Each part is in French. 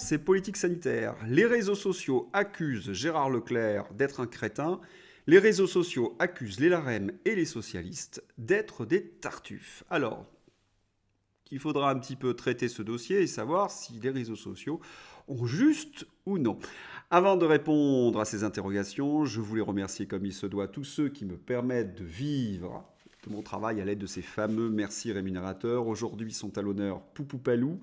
c'est politique sanitaire. Les réseaux sociaux accusent Gérard Leclerc d'être un crétin. Les réseaux sociaux accusent les LaREM et les socialistes d'être des tartuffes. Alors, il faudra un petit peu traiter ce dossier et savoir si les réseaux sociaux ont juste ou non. Avant de répondre à ces interrogations, je voulais remercier comme il se doit tous ceux qui me permettent de vivre de mon travail à l'aide de ces fameux merci rémunérateurs. Aujourd'hui sont à l'honneur Poupou Palou,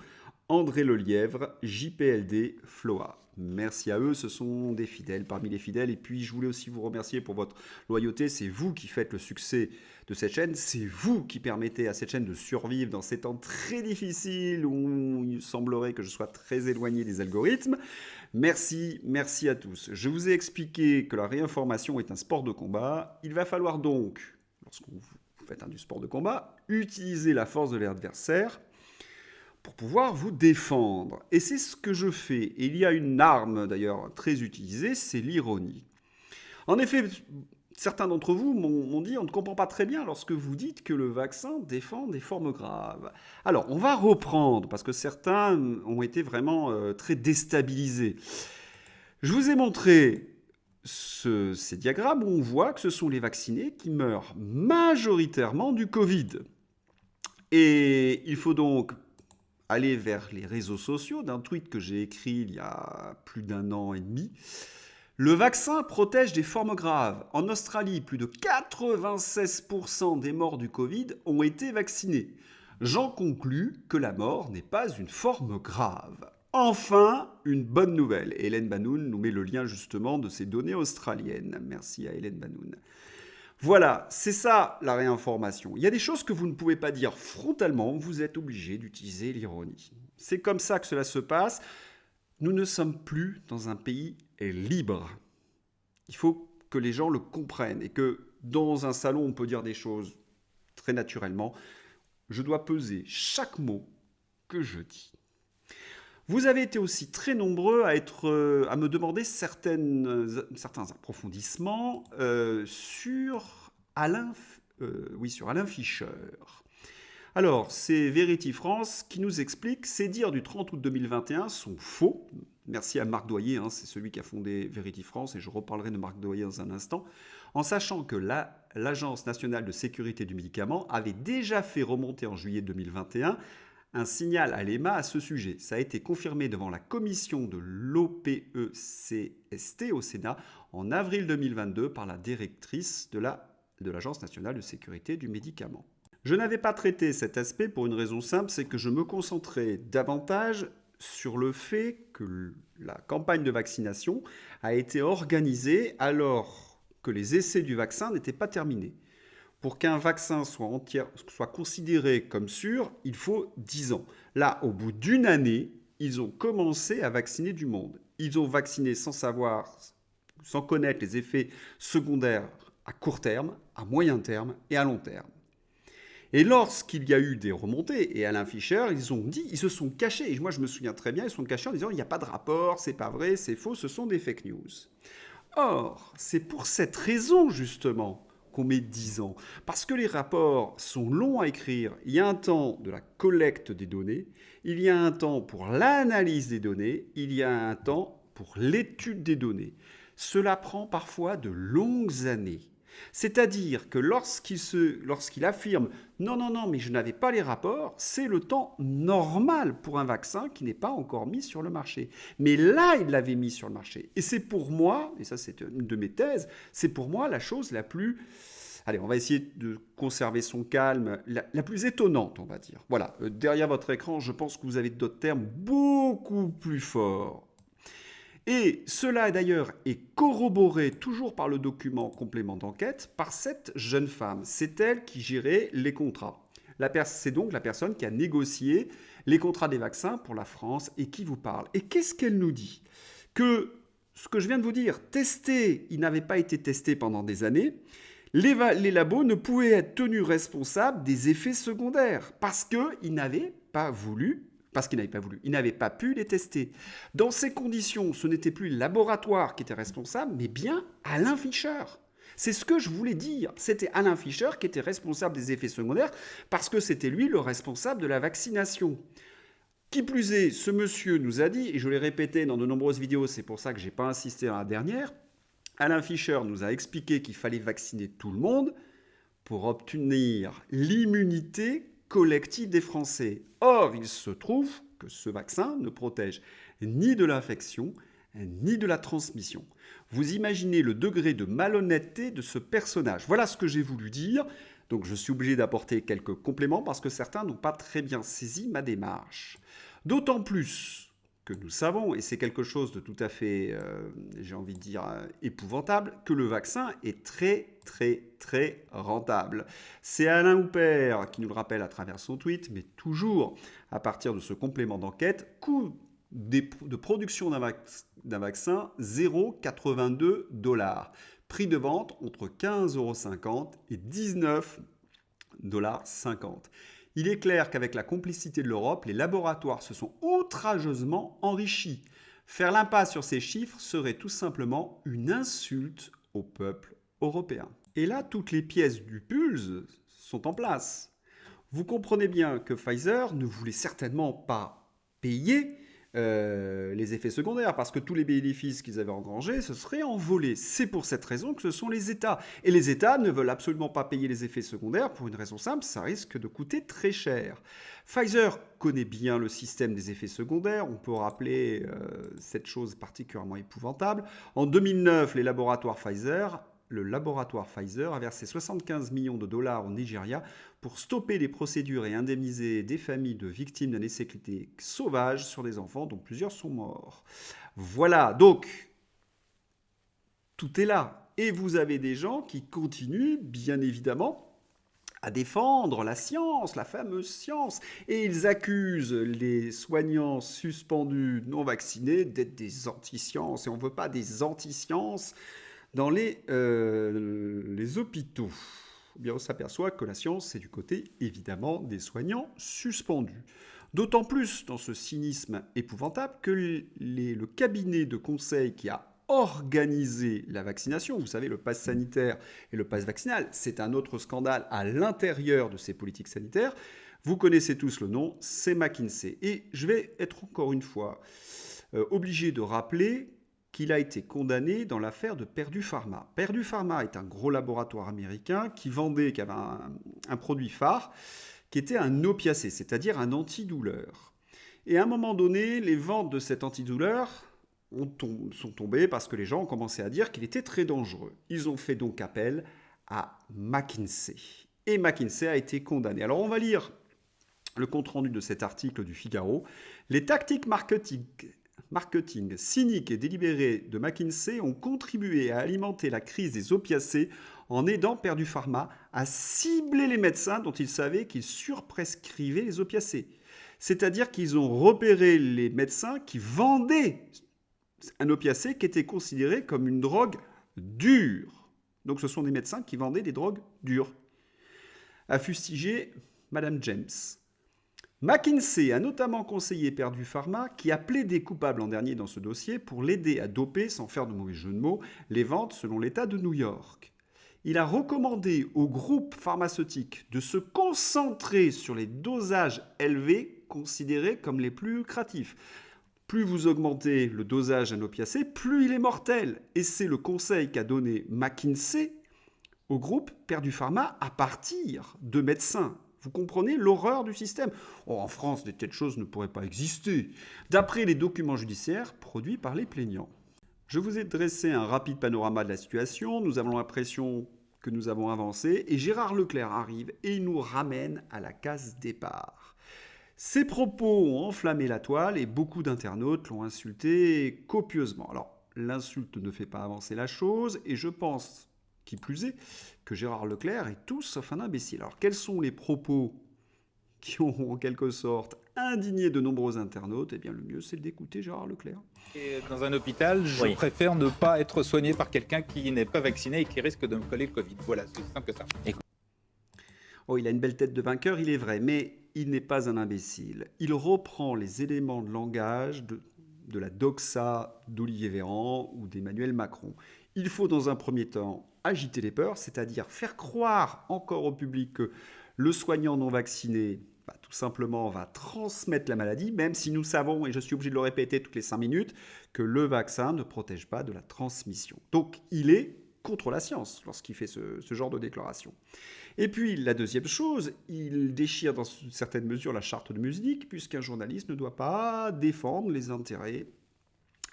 André Lelièvre, JPLD, Floa. Merci à eux, ce sont des fidèles parmi les fidèles. Et puis je voulais aussi vous remercier pour votre loyauté. C'est vous qui faites le succès de cette chaîne. C'est vous qui permettez à cette chaîne de survivre dans ces temps très difficiles où il semblerait que je sois très éloigné des algorithmes. Merci, merci à tous. Je vous ai expliqué que la réinformation est un sport de combat. Il va falloir donc, lorsque vous faites du sport de combat, utiliser la force de l'adversaire pour pouvoir vous défendre. Et c'est ce que je fais. Et il y a une arme d'ailleurs très utilisée, c'est l'ironie. En effet, certains d'entre vous m'ont dit on ne comprend pas très bien lorsque vous dites que le vaccin défend des formes graves. Alors, on va reprendre, parce que certains ont été vraiment très déstabilisés. Je vous ai montré ces diagrammes où on voit que ce sont les vaccinés qui meurent majoritairement du Covid. Et il faut donc aller vers les réseaux sociaux d'un tweet que j'ai écrit il y a plus d'un an et demi. Le vaccin protège des formes graves. En Australie, plus de 96% des morts du Covid ont été vaccinés. J'en conclus que la mort n'est pas une forme grave. Enfin, une bonne nouvelle. Hélène Banoun nous met le lien justement de ces données australiennes. Merci à Hélène Banoun. Voilà, c'est ça la réinformation. Il y a des choses que vous ne pouvez pas dire frontalement, vous êtes obligé d'utiliser l'ironie. C'est comme ça que cela se passe. Nous ne sommes plus dans un pays libre. Il faut que les gens le comprennent et que dans un salon, on peut dire des choses très naturellement. Je dois peser chaque mot que je dis. Vous avez été aussi très nombreux à me demander certains approfondissements sur Alain Fischer. Alors, c'est Verity France qui nous explique ces dires du 30 août 2021 sont faux. Merci à Marc Doyer, c'est celui qui a fondé Verity France, et je reparlerai de Marc Doyer dans un instant, en sachant que l'Agence nationale de sécurité du médicament avait déjà fait remonter en juillet 2021 un signal à l'EMA à ce sujet. Ça a été confirmé devant la commission de l'OPECST au Sénat en avril 2022 par la directrice de l'Agence nationale de sécurité du médicament. Je n'avais pas traité cet aspect pour une raison simple, c'est que je me concentrais davantage sur le fait que la campagne de vaccination a été organisée alors que les essais du vaccin n'étaient pas terminés. Pour qu'un vaccin soit considéré comme sûr, il faut 10 ans. Là, au bout d'une année, ils ont commencé à vacciner du monde. Ils ont vacciné sans connaître les effets secondaires à court terme, à moyen terme et à long terme. Et lorsqu'il y a eu des remontées, et Alain Fischer, ils se sont cachés. Et moi, je me souviens très bien, ils se sont cachés en disant il n'y a pas de rapport, c'est pas vrai, c'est faux, ce sont des fake news. Or, c'est pour cette raison, justement, qu'on met 10 ans. Parce que les rapports sont longs à écrire. Il y a un temps de la collecte des données, il y a un temps pour l'analyse des données, il y a un temps pour l'étude des données. Cela prend parfois de longues années. C'est-à-dire que lorsqu'il affirme « Non, mais je n'avais pas les rapports », c'est le temps normal pour un vaccin qui n'est pas encore mis sur le marché. Mais là, il l'avait mis sur le marché. Et c'est pour moi, et ça c'est une de mes thèses, c'est pour moi la chose la plus... Allez, on va essayer de conserver son calme, la plus étonnante, on va dire. Voilà, derrière votre écran, je pense que vous avez d'autres termes beaucoup plus forts. Et cela d'ailleurs est corroboré toujours par le document complément d'enquête par cette jeune femme. C'est elle qui gérait les contrats. C'est donc la personne qui a négocié les contrats des vaccins pour la France et qui vous parle. Et qu'est-ce qu'elle nous dit ? Que ce que je viens de vous dire, ils n'avaient pas été testés pendant des années. Les labos ne pouvaient être tenus responsables des effets secondaires parce qu'ils n'avaient pas pu les tester. Dans ces conditions, ce n'était plus le laboratoire qui était responsable, mais bien Alain Fischer. C'est ce que je voulais dire. C'était Alain Fischer qui était responsable des effets secondaires parce que c'était lui le responsable de la vaccination. Qui plus est, ce monsieur nous a dit, et je l'ai répété dans de nombreuses vidéos, c'est pour ça que je n'ai pas insisté dans la dernière, Alain Fischer nous a expliqué qu'il fallait vacciner tout le monde pour obtenir l'immunité collective des Français. Or, il se trouve que ce vaccin ne protège ni de l'infection, ni de la transmission. Vous imaginez le degré de malhonnêteté de ce personnage. Voilà ce que j'ai voulu dire. Donc je suis obligé d'apporter quelques compléments parce que certains n'ont pas très bien saisi ma démarche. D'autant plus que nous savons, et c'est quelque chose de tout à fait, j'ai envie de dire, épouvantable, que le vaccin est très, très, très rentable. C'est Alain Houpert qui nous le rappelle à travers son tweet, mais toujours à partir de ce complément d'enquête, coût de production d'un vaccin, 0,82 $. Prix de vente entre 15,50 € et 19,50 $. Il est clair qu'avec la complicité de l'Europe, les laboratoires se sont outrageusement enrichis. Faire l'impasse sur ces chiffres serait tout simplement une insulte au peuple européen. Et là, toutes les pièces du puzzle sont en place. Vous comprenez bien que Pfizer ne voulait certainement pas payer les effets secondaires, parce que tous les bénéfices qu'ils avaient engrangés se seraient envolés. C'est pour cette raison que ce sont les États. Et les États ne veulent absolument pas payer les effets secondaires pour une raison simple, ça risque de coûter très cher. Pfizer connaît bien le système des effets secondaires, on peut rappeler cette chose particulièrement épouvantable. En 2009, le laboratoire Pfizer a versé 75 millions de dollars au Nigeria pour stopper les procédures et indemniser des familles de victimes d'un essai clinique sauvage sur des enfants dont plusieurs sont morts. Voilà, donc tout est là. Et vous avez des gens qui continuent, bien évidemment, à défendre la science, la fameuse science. Et ils accusent les soignants suspendus non vaccinés d'être des anti-sciences. Et on ne veut pas des anti-sciences dans les hôpitaux. Eh bien, on s'aperçoit que la science, c'est du côté, évidemment, des soignants suspendus. D'autant plus dans ce cynisme épouvantable que le cabinet de conseil qui a organisé la vaccination, vous savez, le pass sanitaire et le pass vaccinal, c'est un autre scandale à l'intérieur de ces politiques sanitaires. Vous connaissez tous le nom, c'est McKinsey. Et je vais être encore une fois obligé de rappeler qu'il a été condamné dans l'affaire de Purdue Pharma. Purdue Pharma est un gros laboratoire américain qui avait un produit phare qui était un opiacé, c'est-à-dire un antidouleur. Et à un moment donné, les ventes de cet antidouleur sont tombées parce que les gens ont commencé à dire qu'il était très dangereux. Ils ont fait donc appel à McKinsey. Et McKinsey a été condamné. Alors on va lire le compte-rendu de cet article du Figaro. Les tactiques marketing cyniques et délibérées de McKinsey ont contribué à alimenter la crise des opiacés en aidant Purdue Pharma à cibler les médecins dont ils savaient qu'ils surprescrivaient les opiacés. C'est-à-dire qu'ils ont repéré les médecins qui vendaient un opiacé qui était considéré comme une drogue dure. Donc ce sont des médecins qui vendaient des drogues dures. A fustigé Madame James. McKinsey a notamment conseillé Purdue Pharma, qui a plaidé coupable l'an dernier dans ce dossier pour l'aider à doper, sans faire de mauvais jeu de mots, les ventes selon l'État de New York. Il a recommandé au groupe pharmaceutique de se concentrer sur les dosages élevés considérés comme les plus lucratifs. Plus vous augmentez le dosage d'un opiacé, plus il est mortel. Et c'est le conseil qu'a donné McKinsey au groupe Purdue Pharma à partir de médecins. Vous comprenez l'horreur du système. En France, de telles choses ne pourraient pas exister, d'après les documents judiciaires produits par les plaignants. Je vous ai dressé un rapide panorama de la situation. Nous avons l'impression que nous avons avancé. Et Gérard Leclerc arrive et il nous ramène à la case départ. Ses propos ont enflammé la toile et beaucoup d'internautes l'ont insulté copieusement. Alors, l'insulte ne fait pas avancer la chose et je pense, qui plus est, que Gérard Leclerc est tout sauf un imbécile. Alors, quels sont les propos qui ont, en quelque sorte, indigné de nombreux internautes? Eh bien, le mieux, c'est d'écouter Gérard Leclerc. Et dans un hôpital, je préfère ne pas être soigné par quelqu'un qui n'est pas vacciné et qui risque de me coller le Covid. Voilà, c'est aussi simple que ça. Oh, il a une belle tête de vainqueur, il est vrai, mais il n'est pas un imbécile. Il reprend les éléments de langage de la doxa d'Olivier Véran ou d'Emmanuel Macron. Il faut dans un premier temps agiter les peurs, c'est-à-dire faire croire encore au public que le soignant non vacciné, tout simplement va transmettre la maladie, même si nous savons, et je suis obligé de le répéter toutes les 5 minutes, que le vaccin ne protège pas de la transmission. Donc il est contre la science lorsqu'il fait ce genre de déclaration. Et puis la deuxième chose, il déchire dans une certaine mesure la charte de Musnik, puisqu'un journaliste ne doit pas défendre les intérêts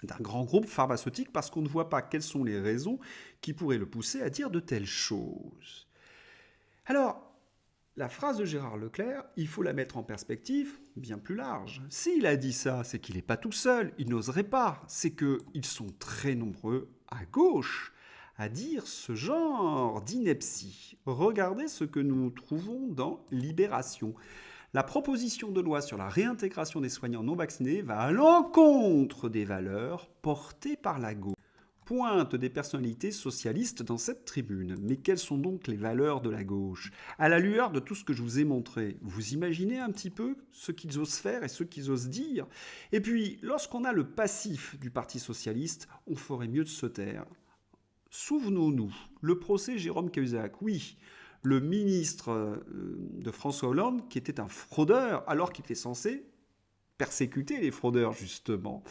d'un grand groupe pharmaceutique parce qu'on ne voit pas quelles sont les raisons qui pourraient le pousser à dire de telles choses. Alors, la phrase de Gérard Leclerc, il faut la mettre en perspective bien plus large. S'il a dit ça, c'est qu'il n'est pas tout seul, il n'oserait pas. C'est qu'ils sont très nombreux à gauche à dire ce genre d'ineptie. Regardez ce que nous trouvons dans Libération. La proposition de loi sur la réintégration des soignants non vaccinés va à l'encontre des valeurs portées par la gauche. Pointe des personnalités socialistes dans cette tribune. Mais quelles sont donc les valeurs de la gauche? À la lueur de tout ce que je vous ai montré, vous imaginez un petit peu ce qu'ils osent faire et ce qu'ils osent dire? Et puis, lorsqu'on a le passif du Parti socialiste, on ferait mieux de se taire. Souvenons-nous, le procès Jérôme Cahuzac, oui, le ministre de François Hollande, qui était un fraudeur, alors qu'il était censé persécuter les fraudeurs, justement.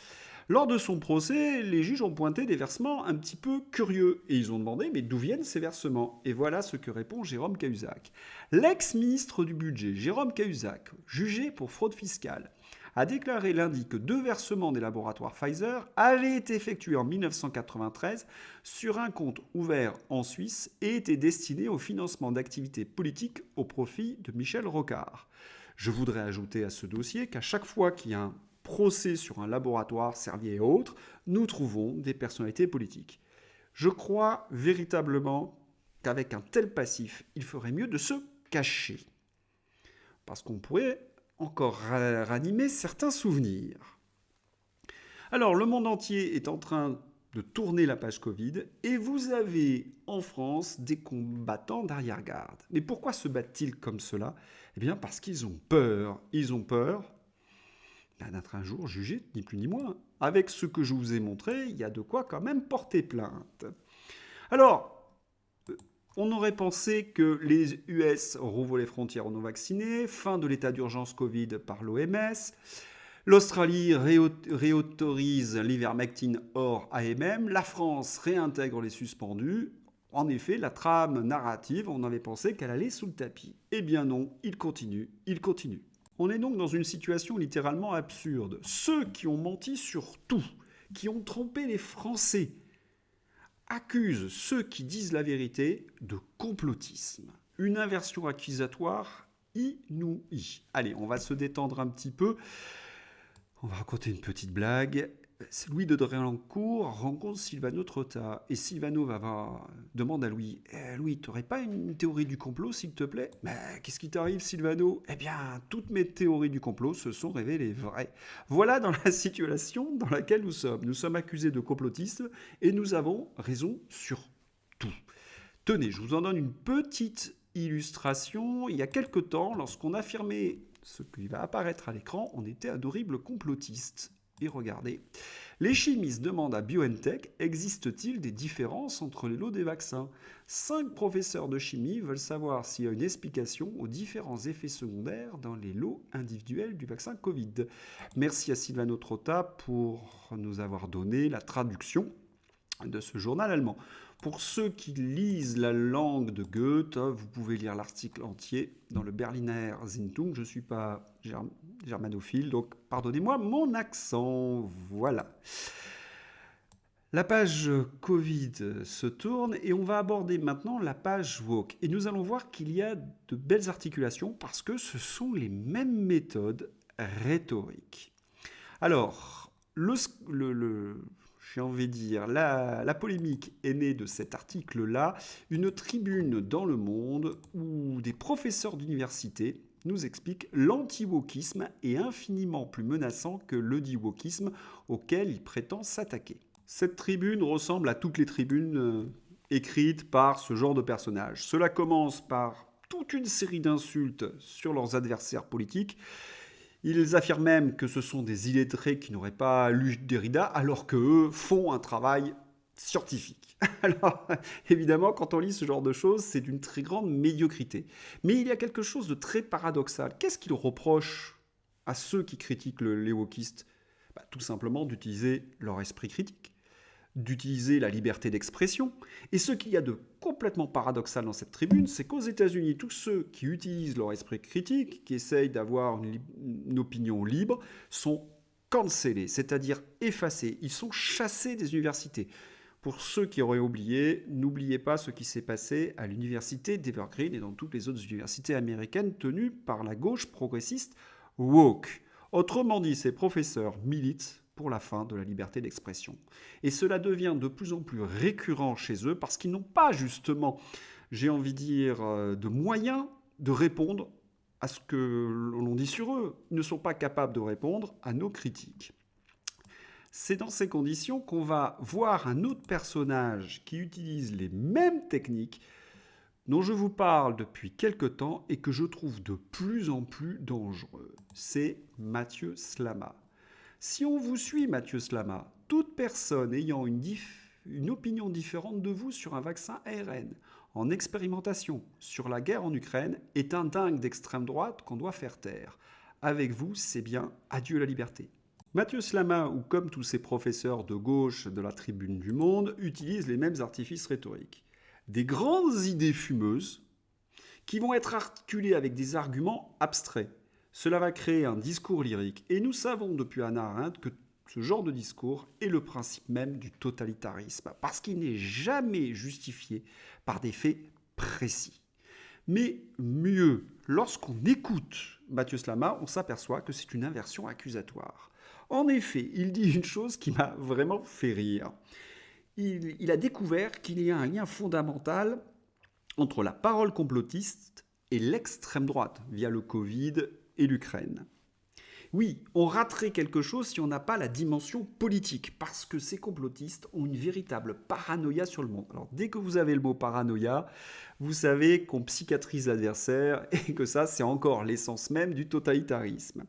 Lors de son procès, les juges ont pointé des versements un petit peu curieux, et ils ont demandé, mais d'où viennent ces versements? Et voilà ce que répond Jérôme Cahuzac. L'ex-ministre du Budget, Jérôme Cahuzac, jugé pour fraude fiscale, a déclaré lundi que 2 versements des laboratoires Pfizer avaient été effectués en 1993 sur un compte ouvert en Suisse et étaient destinés au financement d'activités politiques au profit de Michel Rocard. Je voudrais ajouter à ce dossier qu'à chaque fois qu'il y a un procès sur un laboratoire, Servier et autres, nous trouvons des personnalités politiques. Je crois véritablement qu'avec un tel passif, il ferait mieux de se cacher. Parce qu'on pourrait encore ranimer certains souvenirs. Alors, le monde entier est en train de tourner la page Covid et vous avez en France des combattants d'arrière-garde. Mais pourquoi se battent-ils comme cela? Eh bien, parce qu'ils ont peur. Ils ont peur d'être un jour jugés, ni plus ni moins. Avec ce que je vous ai montré, il y a de quoi quand même porter plainte. Alors, on aurait pensé que les US rouvrent les frontières aux non-vaccinés, fin de l'état d'urgence Covid par l'OMS, l'Australie réautorise l'ivermectine hors AMM, la France réintègre les suspendus. En effet, la trame narrative, on avait pensé qu'elle allait sous le tapis. Eh bien non, il continue. On est donc dans une situation littéralement absurde. Ceux qui ont menti sur tout, qui ont trompé les Français, accuse ceux qui disent la vérité de complotisme. Une inversion accusatoire inouïe. Allez, on va se détendre un petit peu. On va raconter une petite blague. Louis de Drélancourt rencontre Silvano Trotta. Et Silvano demande à Louis, Louis, t'aurais pas une théorie du complot, s'il te plaît? Mais qu'est-ce qui t'arrive, Silvano? Eh bien, toutes mes théories du complot se sont révélées vraies. Voilà dans la situation dans laquelle nous sommes. Nous sommes accusés de complotisme et nous avons raison sur tout. Tenez, je vous en donne une petite illustration. Il y a quelque temps, lorsqu'on affirmait ce qui va apparaître à l'écran, on était un horrible complotiste. Et regardez, les chimistes demandent à BioNTech, existe-t-il des différences entre les lots des vaccins? 5 professeurs de chimie veulent savoir s'il y a une explication aux différents effets secondaires dans les lots individuels du vaccin Covid. Merci à Silvano Trotta pour nous avoir donné la traduction de ce journal allemand. Pour ceux qui lisent la langue de Goethe, vous pouvez lire l'article entier dans le Berliner Zeitung. Je ne suis pas germanophile, donc pardonnez-moi mon accent. Voilà. La page Covid se tourne et on va aborder maintenant la page woke. Et nous allons voir qu'il y a de belles articulations parce que ce sont les mêmes méthodes rhétoriques. Alors, j'ai envie de dire, la polémique est née de cet article-là, une tribune dans Le Monde où des professeurs d'université nous expliquent l'anti-wokisme est infiniment plus menaçant que le dit-wokisme auquel il prétend s'attaquer. Cette tribune ressemble à toutes les tribunes écrites par ce genre de personnages. Cela commence par toute une série d'insultes sur leurs adversaires politiques. Ils affirment même que ce sont des illettrés qui n'auraient pas lu Derrida, alors qu'eux font un travail scientifique. Alors, évidemment, quand on lit ce genre de choses, c'est d'une très grande médiocrité. Mais il y a quelque chose de très paradoxal. Qu'est-ce qu'il reproche à ceux qui critiquent les wokistes? Tout simplement d'utiliser leur esprit critique, d'utiliser la liberté d'expression. Et ce qu'il y a de complètement paradoxal dans cette tribune, c'est qu'aux États-Unis, tous ceux qui utilisent leur esprit critique, qui essayent d'avoir une opinion libre, sont cancellés, c'est-à-dire effacés. Ils sont chassés des universités. Pour ceux qui auraient oublié, n'oubliez pas ce qui s'est passé à l'université d'Evergreen et dans toutes les autres universités américaines tenues par la gauche progressiste woke. Autrement dit, ces professeurs militent pour la fin de la liberté d'expression. Et cela devient de plus en plus récurrent chez eux parce qu'ils n'ont pas justement, j'ai envie de dire, de moyens de répondre à ce que l'on dit sur eux. Ils ne sont pas capables de répondre à nos critiques. C'est dans ces conditions qu'on va voir un autre personnage qui utilise les mêmes techniques dont je vous parle depuis quelque temps et que je trouve de plus en plus dangereux. C'est Mathieu Slama. Si on vous suit, Mathieu Slama, toute personne ayant une opinion différente de vous sur un vaccin ARN, en expérimentation, sur la guerre en Ukraine, est un dingue d'extrême droite qu'on doit faire taire. Avec vous, c'est bien adieu la liberté. Mathieu Slama, ou comme tous ces professeurs de gauche de la Tribune du Monde, utilise les mêmes artifices rhétoriques. Des grandes idées fumeuses qui vont être articulées avec des arguments abstraits. Cela va créer un discours lyrique. Et nous savons depuis Hannah Arendt que ce genre de discours est le principe même du totalitarisme, parce qu'il n'est jamais justifié par des faits précis. Mais mieux, lorsqu'on écoute Mathieu Slama, on s'aperçoit que c'est une inversion accusatoire. En effet, il dit une chose qui m'a vraiment fait rire. Il a découvert qu'il y a un lien fondamental entre la parole complotiste et l'extrême droite, via le Covid et l'Ukraine. Oui, on raterait quelque chose si on n'a pas la dimension politique, parce que ces complotistes ont une véritable paranoïa sur le monde. Alors, dès que vous avez le mot paranoïa, vous savez qu'on psychiatrise l'adversaire et que ça, c'est encore l'essence même du totalitarisme.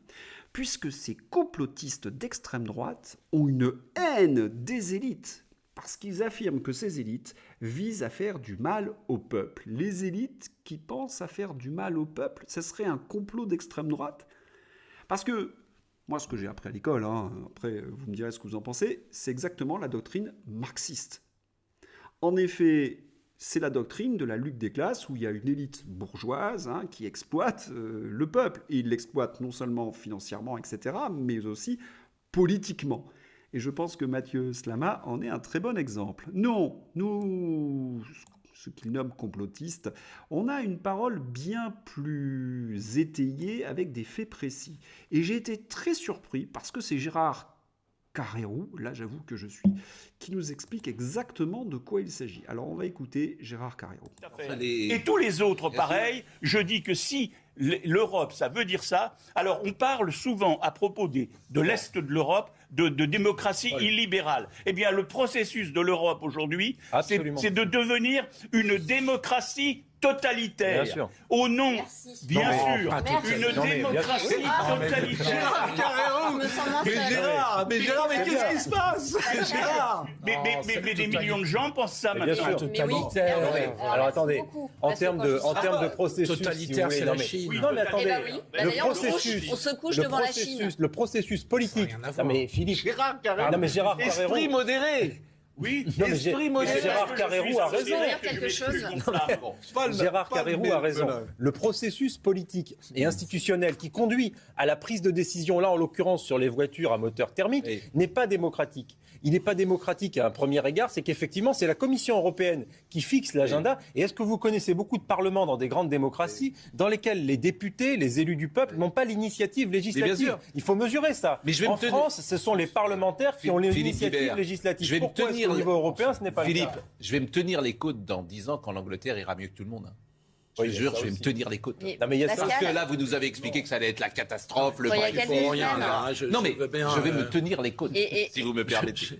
Puisque ces complotistes d'extrême droite ont une haine des élites, parce qu'ils affirment que ces élites visent à faire du mal au peuple. Les élites qui pensent à faire du mal au peuple, ce serait un complot d'extrême droite? Parce que, moi ce que j'ai appris à l'école, après vous me direz ce que vous en pensez, c'est exactement la doctrine marxiste. En effet, c'est la doctrine de la lutte des classes où il y a une élite bourgeoise qui exploite le peuple. Et il l'exploite non seulement financièrement, etc., mais aussi politiquement. Et je pense que Mathieu Slama en est un très bon exemple. Non, nous, ce qu'il nomme complotistes, on a une parole bien plus étayée avec des faits précis. Et j'ai été très surpris parce que c'est Gérard Carrérou, là j'avoue que je suis, qui nous explique exactement de quoi il s'agit. Alors on va écouter Gérard Carrérou. Et tous les autres, pareil, je dis que si l'Europe, ça veut dire ça, alors on parle souvent à propos de l'Est de l'Europe, de démocratie illibérale. Eh bien le processus de l'Europe aujourd'hui, c'est de devenir une démocratie totalitaire. Bien sûr. Au nom, bien sûr, une démocratie totalitaire. Mais Gérard, mais qu'est-ce qui se passe? Gérard, mais des millions de gens pensent ça maintenant. Totalitaire. Alors attendez, en termes de processus totalitaire, c'est la Chine. Non mais attendez, on se couche devant la Chine. Le processus politique. Non mais Philippe. Gérard Carrérou. Non mais Gérard Carrérou. Esprit modéré. Oui, non, mais Gérard Carrérou a raison. Gérard Carrérou a raison. Le processus politique et institutionnel qui conduit à la prise de décision, là en l'occurrence sur les voitures à moteur thermique, n'est pas démocratique. Il n'est pas démocratique à un premier égard, c'est qu'effectivement c'est la Commission européenne qui fixe l'agenda. Et est-ce que vous connaissez beaucoup de parlements dans des grandes démocraties dans lesquels les députés, les élus du peuple n'ont pas l'initiative législative? Il faut mesurer ça. En France, ce sont les parlementaires qui ont l'initiative législative. Pourquoi est-ce qu'au niveau européen, ce n'est pas le cas? Philippe, je vais me tenir les côtes dans 10 ans quand l'Angleterre ira mieux que tout le monde. Je jure, je vais me tenir les côtes. Parce que là, vous nous avez expliqué que ça allait être la catastrophe, le Ils font rien là. Non mais je vais me tenir les côtes, si vous me permettez.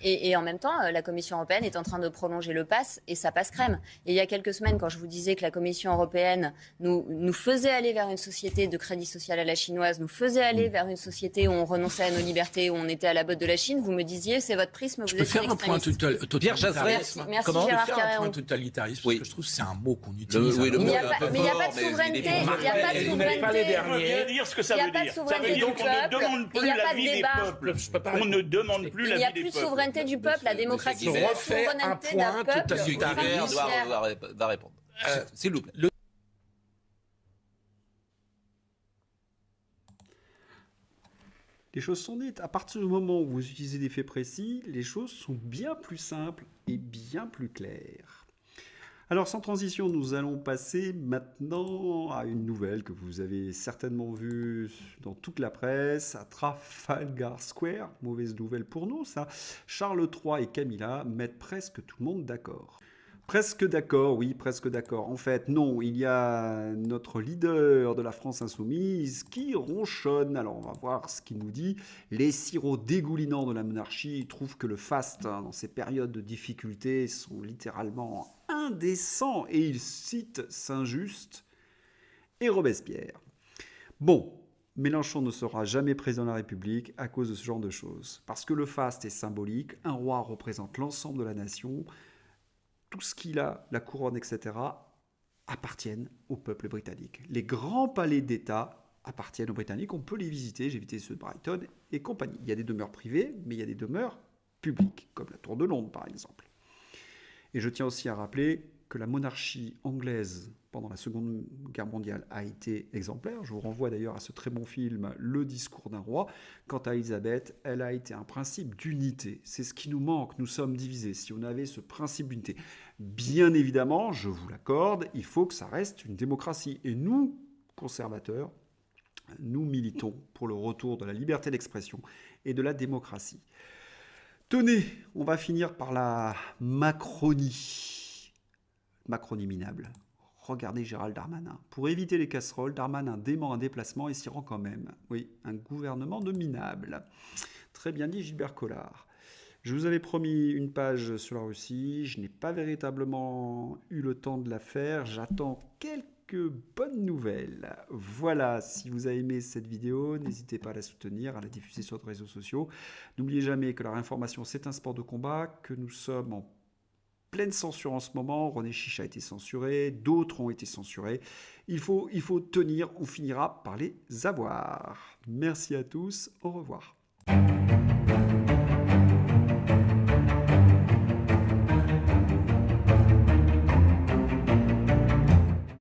Et en même temps, la Commission européenne est en train de prolonger le pass et ça passe crème. Et il y a quelques semaines, quand je vous disais que la Commission européenne nous faisait aller vers une société de crédit social à la chinoise, nous faisait aller vers une société où on renonçait à nos libertés, où on était à la botte de la Chine, vous me disiez, c'est votre prisme, vous êtes un extrémiste. Merci Gérard Carré. Un totalitarisme, parce que je trouve que c'est un mot qu'on utilise. Mais il n'y a pas de souveraineté. Il n'y a pas de souveraineté. On veut dire ce que ça veut dire. Ça veut dire qu'on ne demande plus l'avis des peuples. On ne demande plus l'avis des peuples. Il n'y a plus de souveraineté du peuple. La démocratie, c'est la souveraineté d'un peuple. Va répondre. S'il vous plaît. Les choses sont dites. À partir du moment où vous utilisez des faits précis, les choses sont bien plus simples et bien plus claires. Alors, sans transition, nous allons passer maintenant à une nouvelle que vous avez certainement vue dans toute la presse, à Trafalgar Square. Mauvaise nouvelle pour nous, ça. Charles III et Camilla mettent presque tout le monde d'accord. Presque d'accord, oui, presque d'accord. En fait, non, il y a notre leader de la France insoumise qui ronchonne. Alors, on va voir ce qu'il nous dit. Les sirops dégoulinants de la monarchie trouvent que le faste, dans ces périodes de difficulté, sont littéralement indécents. Et il cite Saint-Just et Robespierre. Bon, Mélenchon ne sera jamais président de la République à cause de ce genre de choses. Parce que le faste est symbolique, un roi représente l'ensemble de la nation. Tout ce qu'il a, la couronne, etc., appartiennent au peuple britannique. Les grands palais d'État appartiennent aux Britanniques. On peut les visiter. J'ai visité ceux de Brighton et compagnie. Il y a des demeures privées, mais il y a des demeures publiques, comme la Tour de Londres, par exemple. Et je tiens aussi à rappeler que la monarchie anglaise, pendant la Seconde Guerre mondiale, a été exemplaire. Je vous renvoie d'ailleurs à ce très bon film, Le discours d'un roi. Quant à Elisabeth, elle a été un principe d'unité. C'est ce qui nous manque, nous sommes divisés. Si on avait ce principe d'unité, bien évidemment, je vous l'accorde, il faut que ça reste une démocratie. Et nous, conservateurs, nous militons pour le retour de la liberté d'expression et de la démocratie. Tenez, on va finir par la Macronie. Macronie minable. Regardez Gérald Darmanin. Pour éviter les casseroles, Darmanin dément un déplacement et s'y rend quand même. Oui, un gouvernement de minables. Très bien dit Gilbert Collard. Je vous avais promis une page sur la Russie. Je n'ai pas véritablement eu le temps de la faire. J'attends quelques bonnes nouvelles. Voilà, si vous avez aimé cette vidéo, n'hésitez pas à la soutenir, à la diffuser sur les réseaux sociaux. N'oubliez jamais que la réinformation, c'est un sport de combat, que nous sommes en pleine censure en ce moment. René Chiche a été censuré, d'autres ont été censurés. Il faut tenir, on finira par les avoir. Merci à tous, au revoir.